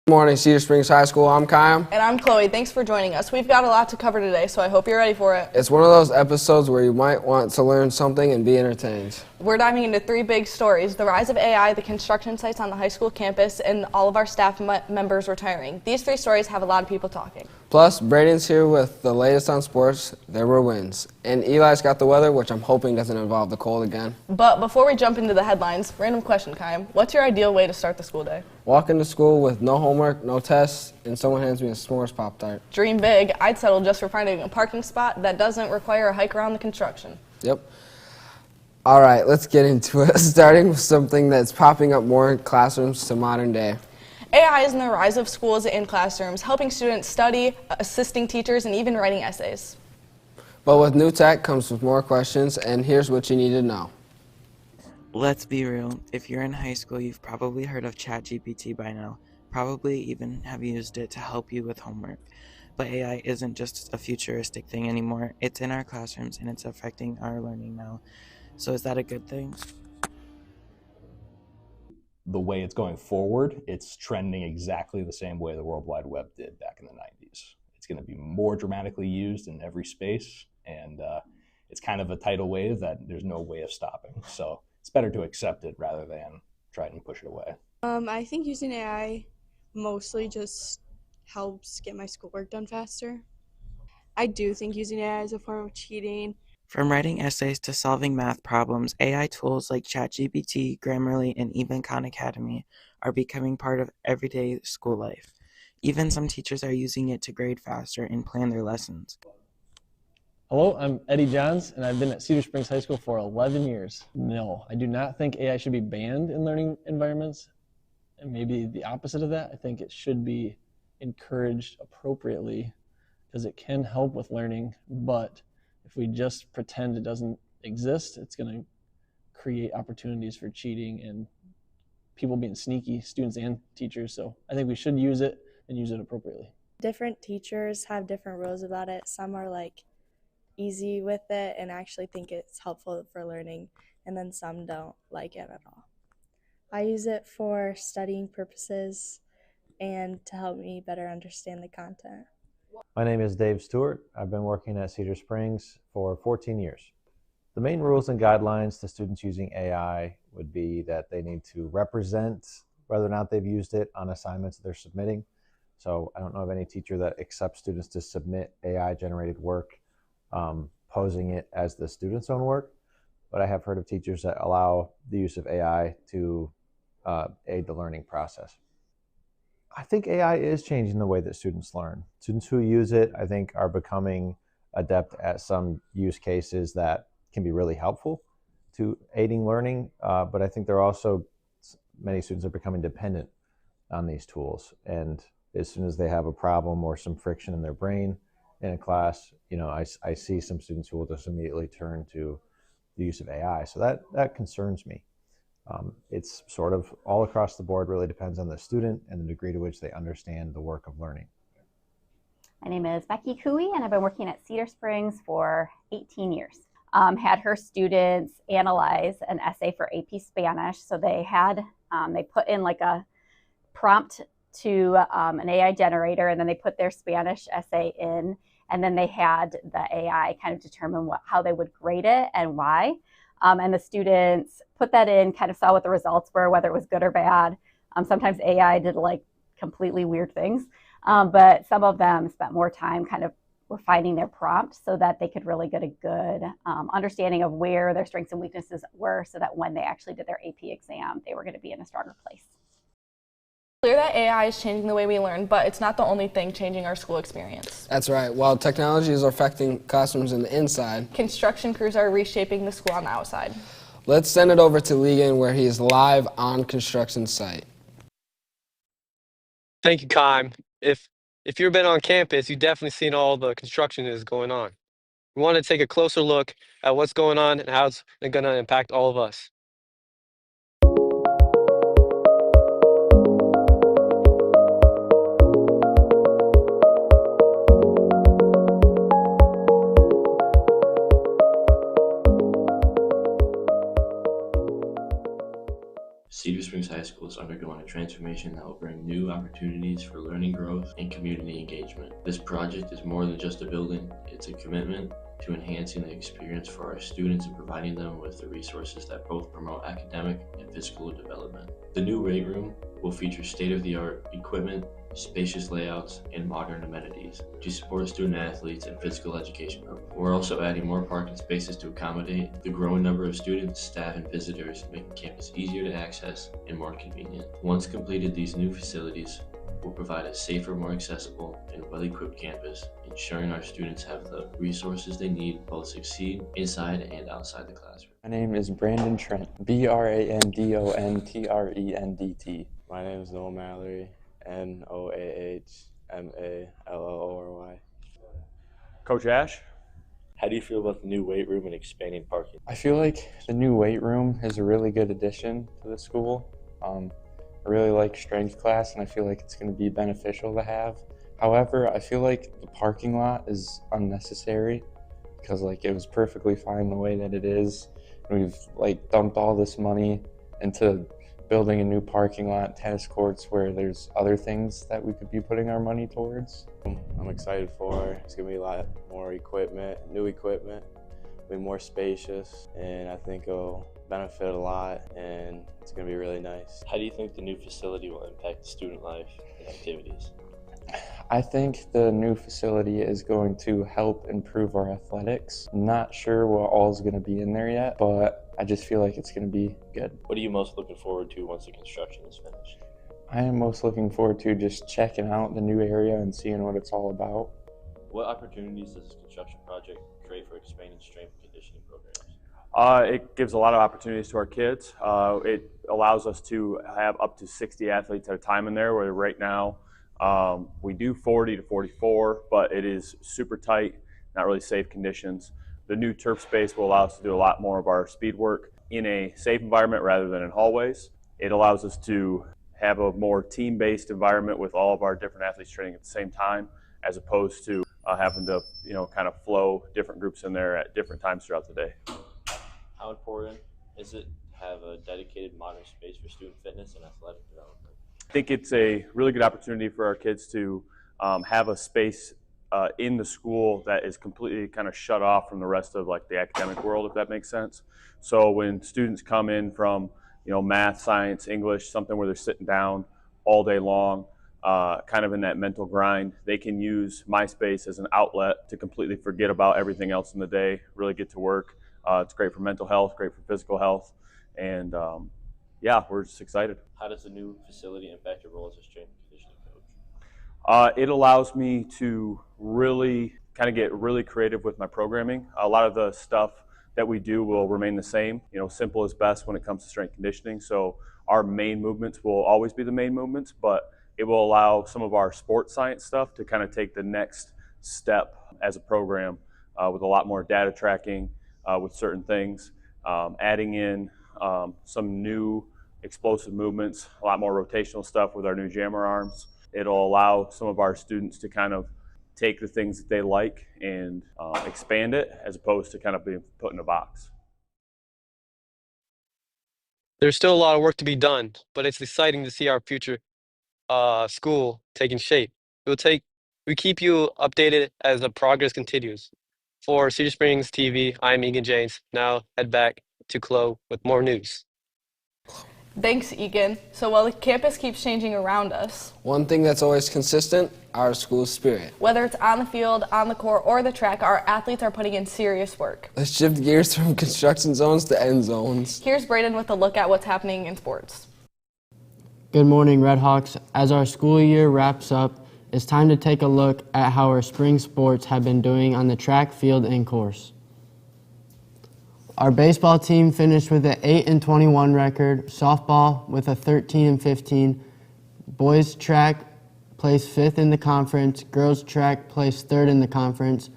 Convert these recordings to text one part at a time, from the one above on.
Good morning, Cedar Springs High School. I'm Kyle. And I'm Chloe. Thanks for joining us. We've got a lot to cover today, so I hope you're ready for it. It's one of those episodes where you might want to learn something and be entertained. We're diving into three big stories: the rise of AI, the construction sites on the high school campus, and all of our staff members retiring. These three stories have a lot of people talking. Plus, Braden's here with the latest on sports. There were wins. And Eli's got the weather, which I'm hoping doesn't involve the cold again. But before we jump into the headlines, random question, Kyle. What's your ideal way to start the school day? Walk into school with no homework, no tests, and someone hands me a s'mores Pop-Tart. Dream big. I'd settle just for finding a parking spot that doesn't require a hike around the construction. Yep. All right, let's get into it, starting with something that's popping up more in classrooms to modern day. AI is in the rise of schools and classrooms, helping students study, assisting teachers, and even writing essays. But with new tech comes with more questions, and here's what you need to know. Let's be real, if you're in high school, you've probably heard of ChatGPT by now, probably even have used it to help you with homework. But AI isn't just a futuristic thing anymore, it's in our classrooms and it's affecting our learning now. So is that a good thing? The way it's going forward, it's trending exactly the same way the World Wide Web did back in the 90s. It's going to be more dramatically used in every space, and it's kind of a tidal wave that there's no way of stopping. So it's better to accept it rather than try and push it away. I think using AI mostly just helps get my schoolwork done faster. I do think using AI is a form of cheating. From writing essays to solving math problems, AI tools like ChatGPT, Grammarly, and even Khan Academy are becoming part of everyday school life. Even some teachers are using it to grade faster and plan their lessons. Hello, I'm Eddie Johns, and I've been at Cedar Springs High School for 11 years. No, I do not think AI should be banned in learning environments, and maybe the opposite of that. I think it should be encouraged appropriately because it can help with learning, but if we just pretend it doesn't exist, it's going to create opportunities for cheating and people being sneaky, students and teachers. So I think we should use it and use it appropriately. Different teachers have different rules about it. Some are like easy with it and actually think it's helpful for learning, and then some don't like it at all. I use it for studying purposes and to help me better understand the content. My name is Dave Stewart. I've been working at Cedar Springs for 14 years. The main rules and guidelines to students using AI would be that they need to represent whether or not they've used it on assignments they're submitting. So I don't know of any teacher that accepts students to submit AI-generated work, posing it as the student's own work. But I have heard of teachers that allow the use of AI to aid the learning process. I think AI is changing the way that students learn. Students who use it, I think, are becoming adept at some use cases that can be really helpful to aiding learning, but I think many students are becoming dependent on these tools. And as soon as they have a problem or some friction in their brain in a class, I see some students who will just immediately turn to the use of AI. So that concerns me. It's sort of all across the board, really depends on the student and the degree to which they understand the work of learning. My name is Becky Cooey, and I've been working at Cedar Springs for 18 years. Had her students analyze an essay for AP Spanish. So they put in like a prompt to an AI generator, and then they put their Spanish essay in, and then they had the AI kind of determine how they would grade it and why. And the students put that in, kind of saw what the results were, whether it was good or bad. Sometimes AI did like completely weird things, but some of them spent more time kind of refining their prompt so that they could really get a good understanding of where their strengths and weaknesses were, so that when they actually did their AP exam, they were going to be in a stronger place. Clear that AI is changing the way we learn, but it's not the only thing changing our school experience. That's right. While technology is affecting classrooms in the inside, construction crews are reshaping the school on the outside. let's send it over to Legan, where he is live on construction site. Thank you, Kyle. If you've been on campus, you've definitely seen all the construction that is going on. We want to take a closer look at what's going on and how it's going to impact all of us. Cedar Springs High School is undergoing a transformation that will bring new opportunities for learning growth and community engagement. This project is more than just a building, it's a commitment to enhancing the experience for our students and providing them with the resources that both promote academic and physical development. The new weight room will feature state-of-the-art equipment, spacious layouts, and modern amenities to support student athletes and physical education programs. We're also adding more parking spaces to accommodate the growing number of students, staff, and visitors, making campus easier to access and more convenient. Once completed, these new facilities will provide a safer, more accessible, and well-equipped campus, ensuring our students have the resources they need to both succeed inside and outside the classroom. My name is Brandon Trent, BRANDONTRENDT. My name is Noah Mallory, NOAHMALLORY. Coach Ash? How do you feel about the new weight room and expanding parking? I feel like the new weight room is a really good addition to the school. I really like strength class, and I feel like it's going to be beneficial to have. However, I feel like the parking lot is unnecessary because it was perfectly fine the way that it is. We've dumped all this money into building a new parking lot, tennis courts, where there's other things that we could be putting our money towards. I'm excited for it. It's going to be a lot more equipment, new equipment, be more spacious, and I think it'll benefit a lot, and it's going to be really nice. How do you think the new facility will impact student life and activities? I think the new facility is going to help improve our athletics. I'm not sure what all is going to be in there yet, but I just feel like it's going to be good. What are you most looking forward to once the construction is finished? I am most looking forward to just checking out the new area and seeing what it's all about. What opportunities does this construction project create for expanding strength and conditioning programs? It gives a lot of opportunities to our kids. It allows us to have up to 60 athletes at a time in there, where right now we do 40 to 44, but it is super tight, not really safe conditions. The new turf space will allow us to do a lot more of our speed work in a safe environment rather than in hallways. It allows us to have a more team-based environment with all of our different athletes training at the same time, as opposed to having to kind of flow different groups in there at different times throughout the day. How important is it to have a dedicated modern space for student fitness and athletic development? I think it's a really good opportunity for our kids to have a space in the school that is completely kind of shut off from the rest of the academic world, if that makes sense. So when students come in from math, science, English, something where they're sitting down all day long, kind of in that mental grind, they can use my space as an outlet to completely forget about everything else in the day, really get to work. It's great for mental health, great for physical health, and yeah, we're just excited. How does the new facility impact your role as a strength and conditioning coach? It allows me to really kind of get really creative with my programming. A lot of the stuff that we do will remain the same. Simple is best when it comes to strength conditioning. So our main movements will always be the main movements, but it will allow some of our sports science stuff to kind of take the next step as a program with a lot more data tracking with certain things, adding in some new explosive movements, a lot more rotational stuff with our new jammer arms. It'll allow some of our students to kind of take the things that they like and expand it, as opposed to kind of being put in a box. There's still a lot of work to be done, but it's exciting to see our future school taking shape. We keep you updated as the progress continues. For Cedar Springs TV, I'm Egan James. Now head back to Chloe with more news. Thanks, Egan. So while the campus keeps changing around us, one thing that's always consistent, our school spirit. Whether it's on the field, on the court, or the track, our athletes are putting in serious work. Let's shift gears from construction zones to end zones. Here's Braden with a look at what's happening in sports. Good morning, Redhawks. As our school year wraps up, it's time to take a look at how our spring sports have been doing on the track, field, and course. Our baseball team finished with an 8-21 record, softball with a 13-15, boys track placed 5th in the conference, girls track placed 3rd in the conference,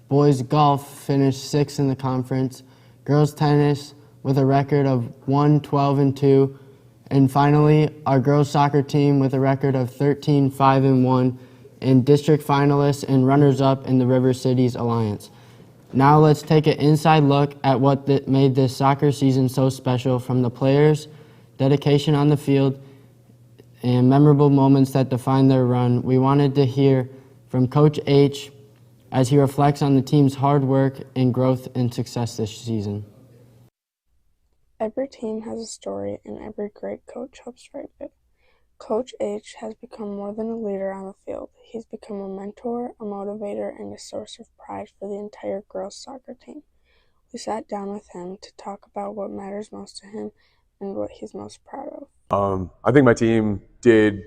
boys golf finished 6th in the conference, girls tennis with a record of 1-12-2, and finally our girls soccer team with a record of 13-5-1 and district finalists and runners-up in the River Cities Alliance. Now let's take an inside look at what made this soccer season so special, from the players dedication on the field, and memorable moments that define their run. We wanted to hear from Coach H as he reflects on the team's hard work and growth and success this season. Every team has a story, and every great coach helps write it. Coach H has become more than a leader on the field. He's become a mentor, a motivator, and a source of pride for the entire girls' soccer team. We sat down with him to talk about what matters most to him and what he's most proud of. I think my team did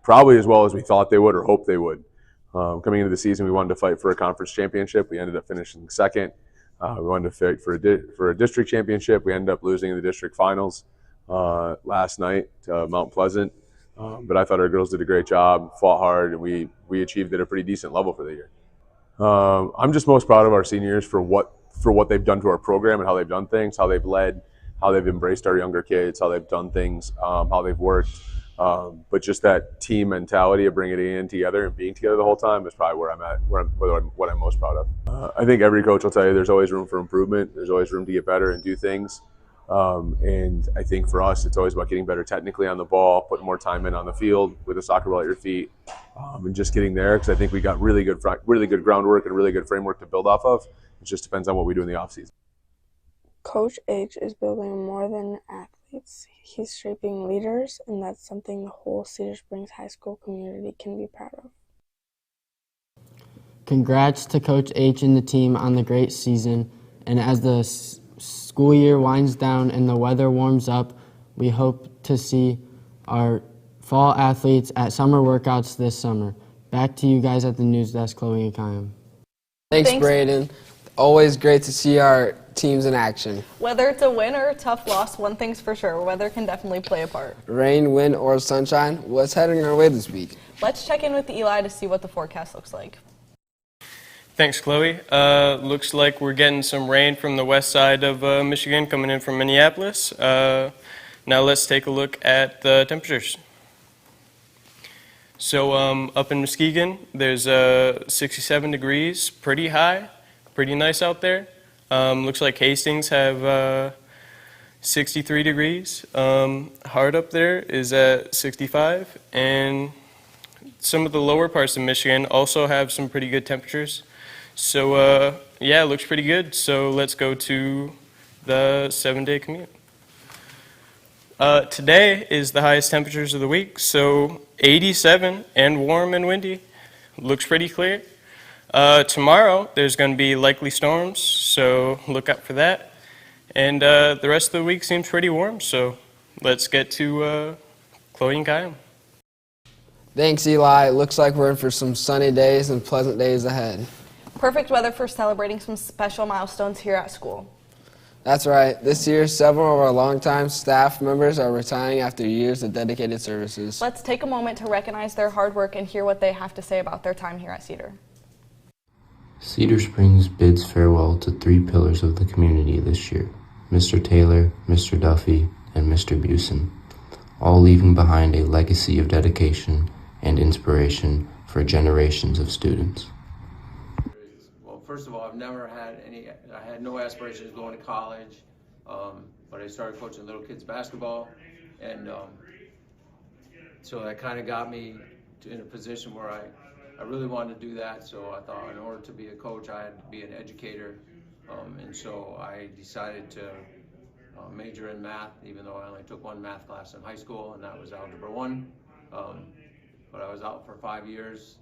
probably as well as we thought they would or hoped they would. Coming into the season, we wanted to fight for a conference championship. We ended up finishing second. We wanted to fight for a district championship. We ended up losing in the district finals last night to Mount Pleasant. But I thought our girls did a great job, fought hard, and we achieved at a pretty decent level for the year. I'm just most proud of our seniors for what they've done to our program and how they've done things, how they've led, how they've embraced our younger kids, how they've done things, how they've worked. But just that team mentality of bringing it in together and being together the whole time is probably where I'm at, what I'm most proud of. I think every coach will tell you there's always room for improvement. There's always room to get better and do things. And I think for us, it's always about getting better technically on the ball, putting more time in on the field with a soccer ball at your feet, and just getting there. Because I think we got really good groundwork and really good framework to build off of. It just depends on what we do in the offseason. Coach H is building more than athletes. He's shaping leaders, and that's something the whole Cedar Springs High School community can be proud of. Congrats to Coach H and the team on the great season, and as the school year winds down and the weather warms up, we hope to see our fall athletes at summer workouts this summer. Back to you guys at the news desk, Chloe and Kayam. Thanks, Braden. Always great to see our teams in action. Whether it's a win or a tough loss, one thing's for sure, weather can definitely play a part. Rain, wind, or sunshine, what's heading our way this week? Let's check in with Eli to see what the forecast looks like. Thanks, Chloe. Looks like we're getting some rain from the west side of Michigan coming in from Minneapolis. Now let's take a look at the temperatures. So up in Muskegon, there's 67 degrees, pretty high, pretty nice out there. Looks like Hastings have 63 degrees. Hard up there is at 65, and some of the lower parts of Michigan also have some pretty good temperatures. So yeah, it looks pretty good. So let's go to the 7-day commute. Today is the highest temperatures of the week, so 87 and warm and windy. Looks pretty clear. Tomorrow there's going to be likely storms, so look out for that. And the rest of the week seems pretty warm, so let's get to Chloe and Kyle. Thanks, Eli. Looks like we're in for some sunny days and pleasant days ahead. Perfect weather for celebrating some special milestones here at school. That's right. This year, several of our longtime staff members are retiring after years of dedicated services. Let's take a moment to recognize their hard work and hear what they have to say about their time here at Cedar. Cedar Springs bids farewell to 3 pillars of the community this year: Mr. Taylor, Mr. Duffy, and Mr. Busen, all leaving behind a legacy of dedication and inspiration for generations of students. Well, first of all, I had no aspirations of going to college, but I started coaching little kids basketball, and so that kind of got me in a position where I really wanted to do that. So I thought in order to be a coach, I had to be an educator, and so I decided to major in math, even though I only took one math class in high school, and that was Algebra 1. But I was out for 5 years,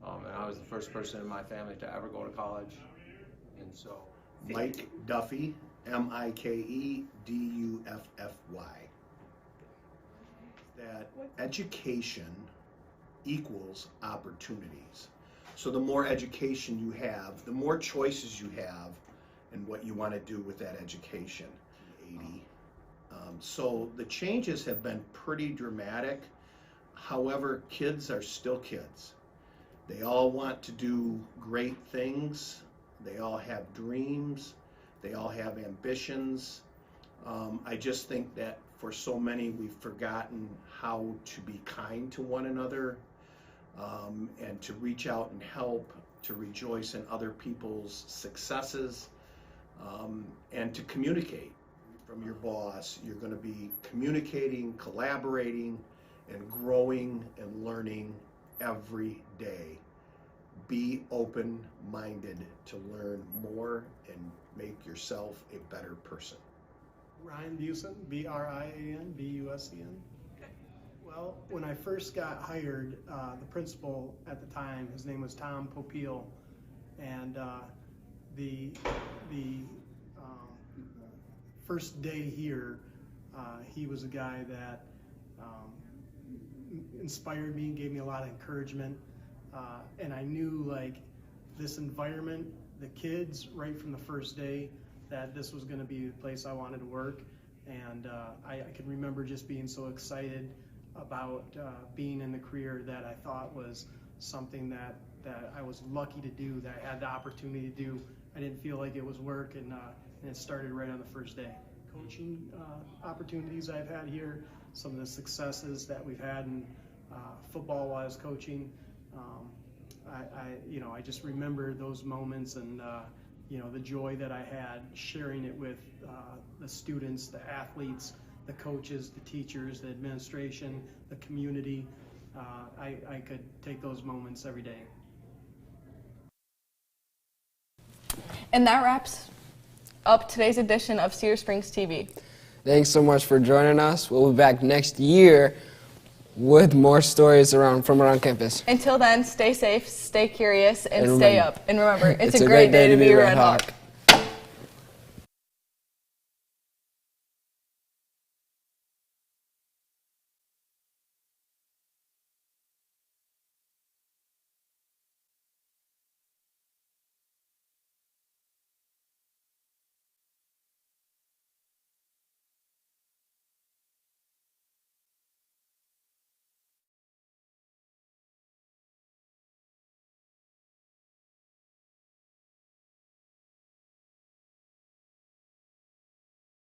and I was the first person in my family to ever go to college. And so, Mike Duffy, Mike Duffy. That education equals opportunities. So the more education you have, the more choices you have and what you want to do with that education. So the changes have been pretty dramatic. However, kids are still kids. They all want to do great things. They all have dreams. They all have ambitions. I just think that for so many, we've forgotten how to be kind to one another, and to reach out and help, to rejoice in other people's successes, and to communicate. from your boss. You're going to be communicating, collaborating, and growing and learning every day. Be open-minded to learn more and make yourself a better person. Ryan Busen, B-R-I-A-N, B-U-S-E-N. Well, when I first got hired, the principal at the time, his name was Tom Popeil, and the first day here, he was a guy that inspired me, gave me a lot of encouragement, and I knew like this environment, the kids, right from the first day, that this was going to be the place I wanted to work. And I can remember just being so excited about being in the career that I thought was something that I was lucky to do, that I had the opportunity to do. I didn't feel like it was work, and it started right on the first day. Coaching opportunities I've had here, some of the successes that we've had in football while I was coaching, I just remember those moments, and the joy that I had sharing it with the students, the athletes, the coaches, the teachers, the administration, the community. I could take those moments every day. And that wraps up today's edition of Cedar Springs TV. Thanks so much for joining us. We'll be back next year with more stories from around campus. Until then, stay safe, stay curious, and And stay remember- up. And remember, it's a great day to be a Red Hawk.